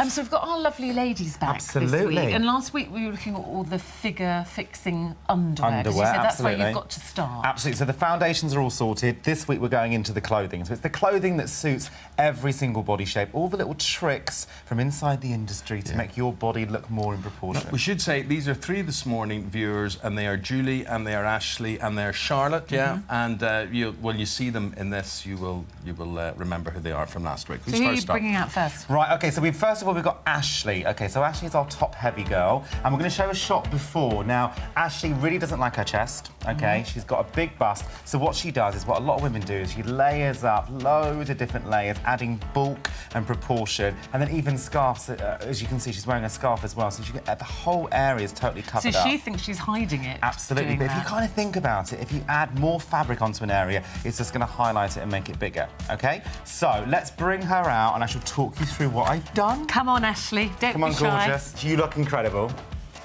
So we've got our lovely ladies back this week. And last week we were looking at all the figure-fixing underwear. Because you said that's where you've got to start. Absolutely. So the foundations are all sorted. This week we're going into the clothing. So it's the clothing that suits every single body shape. All the little tricks from inside the industry to make your body look more in proportion. No, we should say these are 3 this morning viewers, and they are Julie, and they are Ashley, and they're Charlotte. And when you see them in this, you will remember who they are from last week. So who are you bringing out first? Right, OK, so first of all, we've got Ashley. OK, so Ashley's our top-heavy girl, and we're going to show a shot before. Now, Ashley really doesn't like her chest, OK? She's got a big bust, so what she does is what a lot of women do is she layers up loads of different layers, adding bulk and proportion, and then even scarves. As you can see, she's wearing a scarf as well, so she the whole area is totally covered up. So she thinks she's hiding it. Absolutely, but if you kind of think about it, if you add more fabric onto an area, it's just going to highlight it and make it bigger, OK? So let's bring her out, and I shall talk you through what I've done. Come on, Ashley, don't Come on, be shy. gorgeous. You look incredible.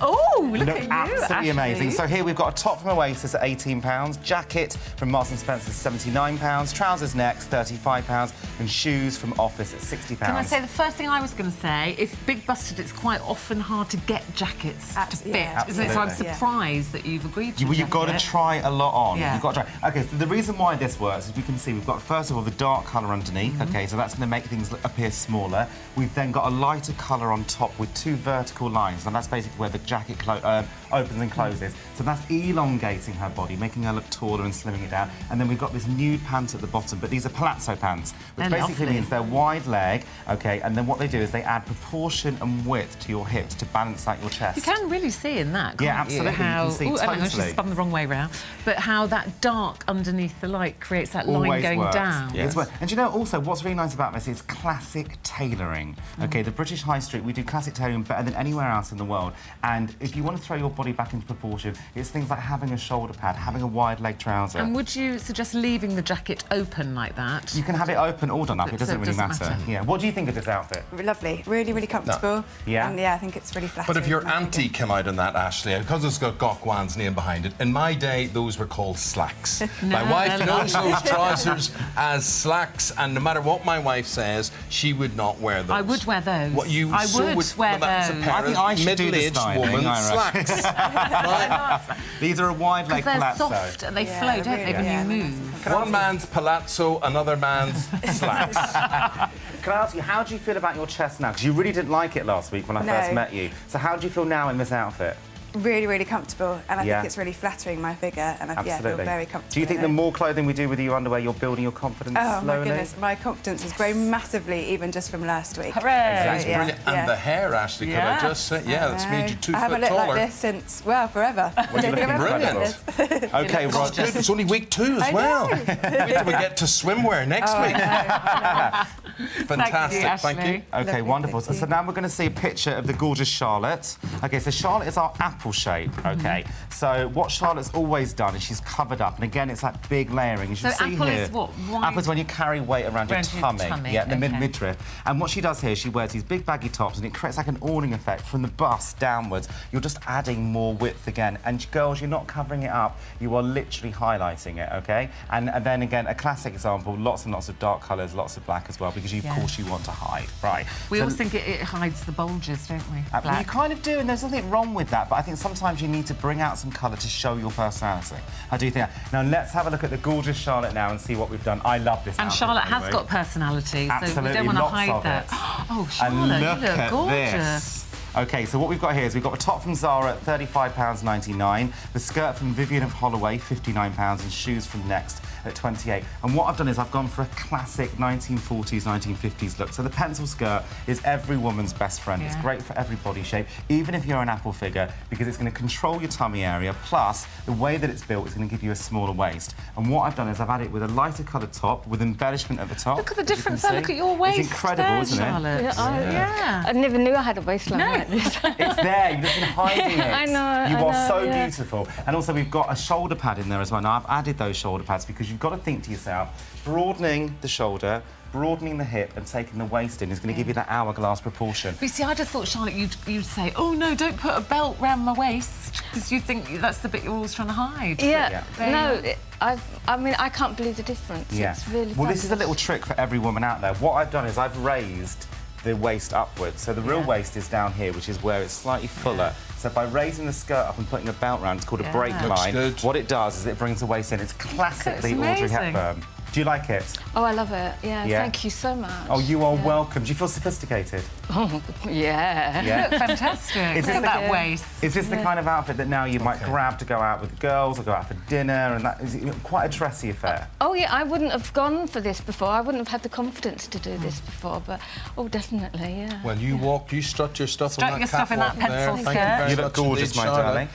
Oh, look at you, absolutely Ashley. amazing. So here we've got a top from Oasis at £18, jacket from Marks & Spencer's £79, trousers next £35, and shoes from Office at £60. Can I say the first thing I was going to say? If big-busted, it's quite often hard to get jackets to fit, isn't it? So I'm surprised that you've agreed to You've got to try a lot on. You've got to try. OK, so the reason why this works is you can see we've got, first of all, the dark colour underneath. OK, so that's going to make things appear smaller. We've then got a lighter colour on top with 2 vertical lines, and that's basically where the jacket opens and closes. So that's elongating her body, making her look taller and slimming it down. And then we've got this nude pants at the bottom, but these are palazzo pants, which basically means they're wide leg, OK, and then what they do is they add proportion and width to your hips to balance out your chest. You can really see in that, can't absolutely. you? How, you can see totally. I just spun the wrong way round. But how that dark underneath the light creates that line going down. Yes. And do you know, also, what's really nice about this is classic tailoring. OK, the British High Street, we do classic tailoring better than anywhere else in the world. And if you want to throw your body back into proportion, it's things like having a shoulder pad, having a wide leg trouser. And would you suggest leaving the jacket open like that? You can have it open or done up, it doesn't really matter. Yeah. What do you think of this outfit? Lovely, really, really comfortable. No. Yeah? And I think it's really flattering. But if your auntie came out on that, Ashley, because it's got Gok Wan's name behind it, in my day, those were called slacks. My wife knows those trousers as slacks, and no matter what my wife says, she would not wear those. I would wear those. What you I would wear those. I think I should do middle-aged woman slacks. These are a wide leg palazzo. They're soft and they flow, don't they, when you move? One man's palazzo, another man's slacks. Can I ask you, how do you feel about your chest now? Because you really didn't like it last week when I first met you. So how do you feel now in this outfit? Really, really comfortable, and I think it's really flattering my figure, and I feel very comfortable. Do you think the more clothing we do with your underwear, you're building your confidence slowly? Oh, my goodness, my confidence has grown massively, even just from last week. Hooray! That's brilliant. And the hair, Ashley, could I just say? Yeah, that's made you 2 foot taller. I haven't looked like this since, well, forever. Well, you're looking brilliant. OK, Rod. It's only week 2 as well. Wait till we get to swimwear next week. Fantastic, thank you. OK, wonderful. So now we're going to see a picture of the gorgeous Charlotte. OK, so Charlotte is our apple shape, OK? So what Charlotte's always done is she's covered up, and again, it's that big layering. As you see apple here, is what? Apple is when you carry weight around your tummy. Yeah, the midriff. And what she does here, she wears these big baggy tops, and it creates like an awning effect from the bust downwards. You're just adding more width again. And girls, you're not covering it up. You are literally highlighting it, OK? And then again, a classic example, lots and lots of dark colours, lots of black as well, because of course you want to hide. Right. We always think it hides the bulges, don't we? You kind of do, and there's nothing wrong with that, but I think sometimes you need to bring out some colour to show your personality. I do think that. Now, let's have a look at the gorgeous Charlotte now and see what we've done. I love this outfit, Charlotte has got personality, so we don't want to hide that. Oh, Charlotte, and look at gorgeous. This. OK, so what we've got here is we've got a top from Zara at £35.99, the skirt from Vivienne of Holloway, £59, and shoes from Next at £28. And what I've done is I've gone for a classic 1940s, 1950s look. So the pencil skirt is every woman's best friend. It's great for every body shape, even if you're an apple figure, because it's going to control your tummy area, plus the way that it's built is going to give you a smaller waist. And what I've done is I've added it with a lighter coloured top with embellishment at the top. Look at the difference there, look at your waist. It's incredible, isn't it? Charlotte. Yeah. I never knew I had a waistline like this. It's there, you've just been hiding it. I know. You are so beautiful. And also we've got a shoulder pad in there as well. Now I've added those shoulder pads because you've got to think to yourself, broadening the shoulder, broadening the hip and taking the waist in is going to give you that hourglass proportion. But see, I just thought, Charlotte, you'd say, oh no, don't put a belt round my waist, because you think that's the bit you're always trying to hide. Yeah, no, I mean, I can't believe the difference. Yeah. It's really well, this is a little trick for every woman out there. What I've done is I've raised the waist upwards. So the real waist is down here, which is where it's slightly fuller. So by raising the skirt up and putting a belt round, it's called a break line. What it does is it brings the waist in. It's classically Audrey Hepburn. Do you like it? Oh, I love it. Yeah, thank you so much. Oh, you are welcome. Do you feel sophisticated? Oh, yeah. You look fantastic. Look at that waist. Is this the kind of outfit that now you might grab to go out with the girls or go out for dinner? And that is quite a dressy affair. Oh, yeah, I wouldn't have gone for this before. I wouldn't have had the confidence to do this before, but, oh, definitely, yeah. Well, you walk, you strut your stuff in that pencil skirt. You look gorgeous, my darling.